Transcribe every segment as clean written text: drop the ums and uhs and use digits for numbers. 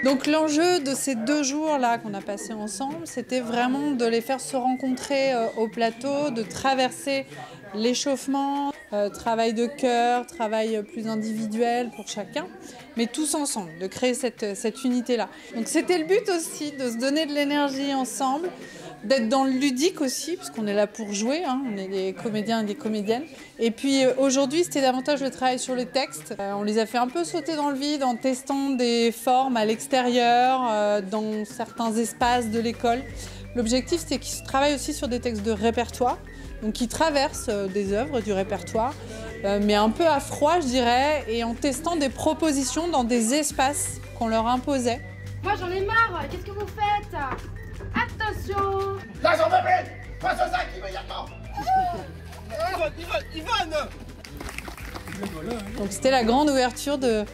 Donc l'enjeu de ces 2 jours-là qu'on a passés ensemble, c'était vraiment de les faire se rencontrer au plateau, de traverser l'échauffement, travail de cœur, travail plus individuel pour chacun, mais tous ensemble, de créer cette unité-là. Donc c'était le but aussi, de se donner de l'énergie ensemble, d'être dans le ludique aussi, puisqu'on est là pour jouer, hein, on est des comédiens et des comédiennes. Et puis aujourd'hui, c'était davantage le travail sur les textes. On les a fait un peu sauter dans le vide en testant des formes à l'extérieur, dans certains espaces de l'école. L'objectif, c'était qu'ils travaillent aussi sur des textes de répertoire, donc qui traversent des œuvres du répertoire, mais un peu à froid, je dirais, et en testant des propositions dans des espaces qu'on leur imposait. Moi, j'en ai marre. Qu'est-ce que vous faites? Attention! Là, j'en veux plus! Passe au sac immédiatement! Yvonne! Donc c'était la grande ouverture de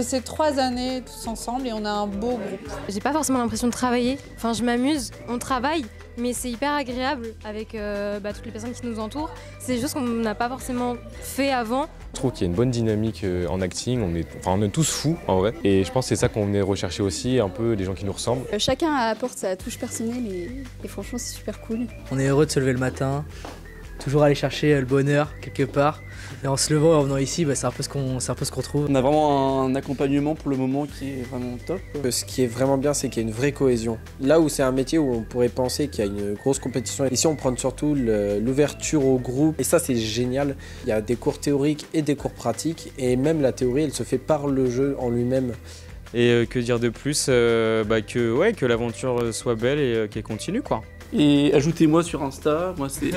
ces 3 années tous ensemble et on a un beau groupe. J'ai pas forcément l'impression de travailler. Enfin, je m'amuse, on travaille, mais c'est hyper agréable avec toutes les personnes qui nous entourent. C'est des choses qu'on n'a pas forcément fait avant. Je trouve qu'il y a une bonne dynamique en acting, on est tous fous en vrai. Et je pense que c'est ça qu'on venait rechercher aussi, un peu des gens qui nous ressemblent. Chacun apporte sa touche personnelle et franchement c'est super cool. On est heureux de se lever le matin, toujours aller chercher le bonheur quelque part. Et en se levant et en venant ici, c'est un peu ce qu'on trouve. On a vraiment un accompagnement pour le moment qui est vraiment top. Ce qui est vraiment bien, c'est qu'il y a une vraie cohésion. Là où c'est un métier où on pourrait penser qu'il y a une grosse compétition, ici on prend surtout l'ouverture au groupe. Et ça c'est génial. Il y a des cours théoriques et des cours pratiques. Et même la théorie, elle se fait par le jeu en lui-même. Et que dire de plus que l'aventure soit belle et qu'elle continue, quoi. Et ajoutez-moi sur Insta, moi c'est...